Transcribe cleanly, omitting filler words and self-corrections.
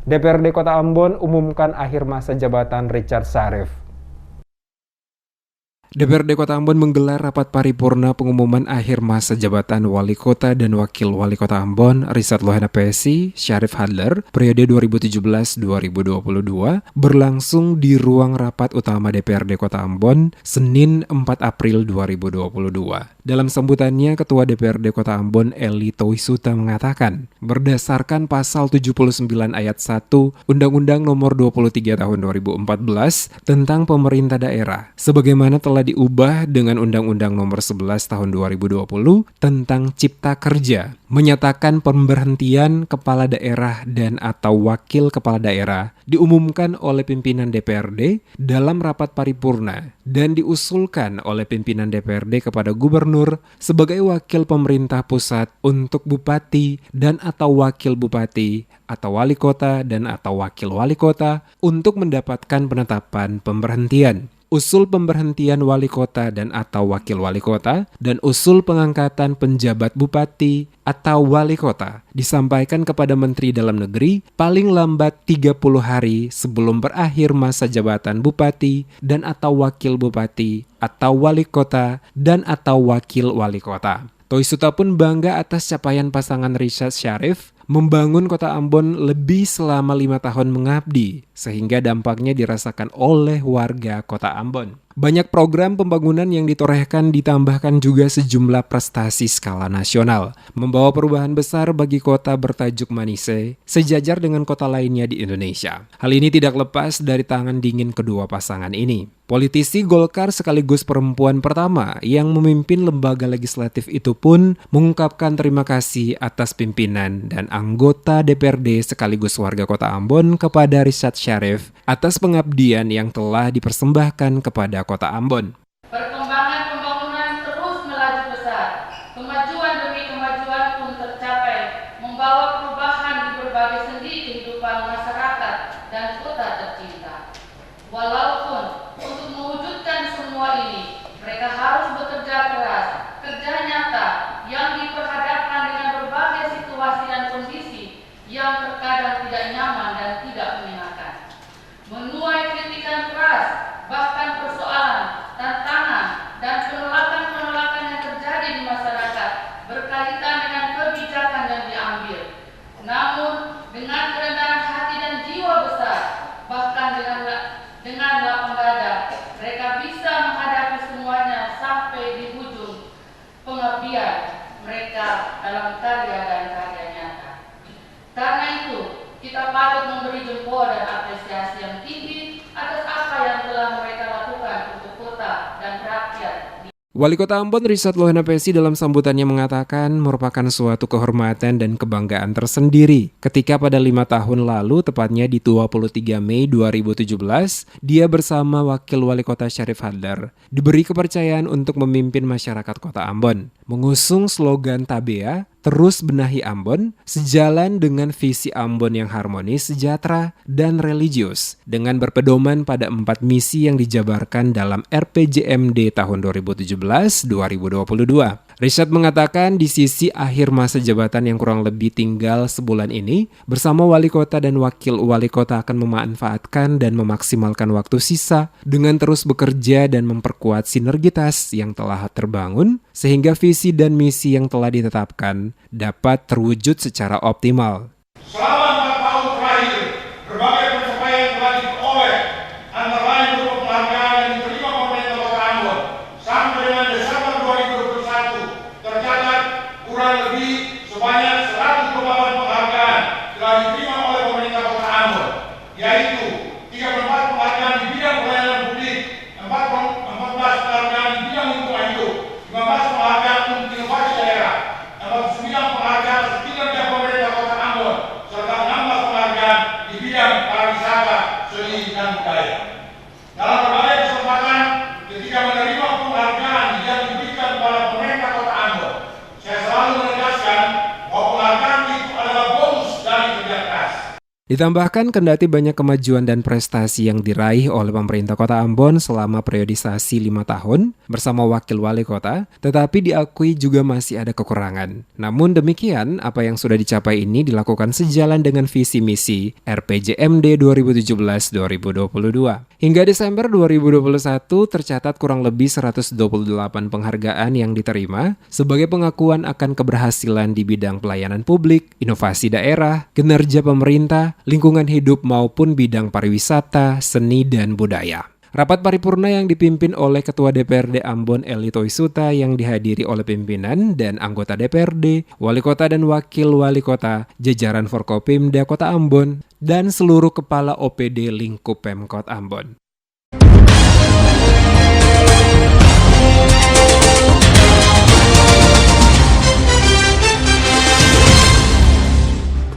DPRD Kota Ambon umumkan akhir masa jabatan Richard Syarif. DPRD Kota Ambon menggelar rapat paripurna pengumuman akhir masa jabatan Wali Kota dan Wakil Wali Kota Ambon Richard Lohana PSI Syarif Hadler periode 2017-2022 berlangsung di ruang rapat utama DPRD Kota Ambon Senin 4 April 2022. Dalam sambutannya, Ketua DPRD Kota Ambon Eli Toisuta mengatakan, berdasarkan pasal 79 ayat 1 Undang-Undang Nomor 23 Tahun 2014 tentang pemerintah daerah, sebagaimana telah diubah dengan Undang-Undang Nomor 11 Tahun 2020 tentang Cipta Kerja, menyatakan pemberhentian kepala daerah dan atau wakil kepala daerah diumumkan oleh pimpinan DPRD dalam rapat paripurna dan diusulkan oleh pimpinan DPRD kepada gubernur sebagai wakil pemerintah pusat untuk bupati dan atau wakil bupati atau wali kota dan atau wakil wali kota untuk mendapatkan penetapan pemberhentian. Usul pemberhentian wali kota dan atau wakil wali kota dan usul pengangkatan penjabat bupati atau wali kota disampaikan kepada Menteri Dalam Negeri paling lambat 30 hari sebelum berakhir masa jabatan bupati dan atau wakil bupati atau wali kota dan atau wakil wali kota. Toisuta pun bangga atas capaian pasangan Richard Syarif membangun Kota Ambon lebih selama 5 tahun mengabdi, sehingga dampaknya dirasakan oleh warga Kota Ambon. Banyak program pembangunan yang ditorehkan ditambahkan juga sejumlah prestasi skala nasional, membawa perubahan besar bagi kota bertajuk Manise, sejajar dengan kota lainnya di Indonesia. Hal ini tidak lepas dari tangan dingin kedua pasangan ini. Politisi Golkar sekaligus perempuan pertama yang memimpin lembaga legislatif itu pun mengungkapkan terima kasih atas pimpinan dan anggota DPRD sekaligus warga Kota Ambon kepada Richard Syarif atas pengabdian yang telah dipersembahkan kepada Kota Ambon. Perkembangan pembangunan terus melaju besar. Kemajuan demi kemajuan pun tercapai, membawa perubahan di berbagai sendi kehidupan masyarakat dan kota tercinta. Walaupun untuk mewujudkan semua ini, mereka harus bekerja keras, kerja nyata yang diperhadapkan dengan berbagai situasi dan kondisi yang terkadang tidak nyaman dan tidak menyenangkan. Menuai kritikan keras, bahkan persoalan, tantangan, dan penolakan-penolakan yang terjadi di masyarakat berkaitan dengan kebijakan yang diambil. Namun, dengan kerendahan hati dan jiwa besar, bahkan dengan lapang dada, mereka bisa menghadapi semuanya sampai di ujung pengabdian mereka dalam karya dan karya nyata. Karena itu, kita patut memberi jempol dan apresiasi yang tinggi atas apa yang telah mereka lakukan untuk kota dan rakyat. Wali Kota Ambon Richard Lohana PSI dalam sambutannya mengatakan merupakan suatu kehormatan dan kebanggaan tersendiri ketika pada 5 tahun lalu, tepatnya di 23 Mei 2017, dia bersama Wakil Wali Kota Syarif Hadler diberi kepercayaan untuk memimpin masyarakat Kota Ambon, mengusung slogan Tabea, terus benahi Ambon, sejalan dengan visi Ambon yang harmonis, sejahtera, dan religius, dengan berpedoman pada 4 misi yang dijabarkan dalam RPJMD tahun 2017-2022. Richard mengatakan di sisi akhir masa jabatan yang kurang lebih tinggal sebulan ini, bersama Wali Kota dan Wakil Wali Kota akan memanfaatkan dan memaksimalkan waktu sisa dengan terus bekerja dan memperkuat sinergitas yang telah terbangun, sehingga visi dan misi yang telah ditetapkan dapat terwujud secara optimal. Selama 4 tahun terakhir, berbagai pencapaian telah diperoleh, antara lain berupa penghargaan yang diterima pemerintah Kota Ambon. Sampai dengan Desember 2021, tercatat kurang lebih sebanyak 128 penghargaan telah diterima oleh pemerintah Kota Ambon, yaitu 34 penghargaan di bidang pelayanan publik, 14 penghargaan di bidang lingkungan hidup, 15 penghargaan untuk inovasi daerah, 49 penghargaan kinerja pemerintah Kota Ambon, serta 16 penghargaan di bidang pariwisata, seni, dan budaya. Dalam berbagai kesempatan, ketika menerima penghargaan yang diberikan kepada pemerintah Kota Ambon, saya selalu menegaskan bahwa penghargaan itu adalah bonus dari kerja keras. Ditambahkan, kendati banyak kemajuan dan prestasi yang diraih oleh pemerintah Kota Ambon selama periodisasi 5 tahun bersama Wakil Wali Kota, tetapi diakui juga masih ada kekurangan. Namun demikian, apa yang sudah dicapai ini dilakukan sejalan dengan visi misi RPJMD 2017-2022. Hingga Desember 2021 tercatat kurang lebih 128 penghargaan yang diterima sebagai pengakuan akan keberhasilan di bidang pelayanan publik, inovasi daerah, kinerja pemerintah, lingkungan hidup maupun bidang pariwisata, seni, dan budaya. Rapat paripurna yang dipimpin oleh Ketua DPRD Ambon Eli Toisuta yang dihadiri oleh pimpinan dan anggota DPRD, Wali Kota dan Wakil Wali Kota, jajaran Forkopimda Kota Ambon, dan seluruh kepala OPD lingkup Pemkot Ambon.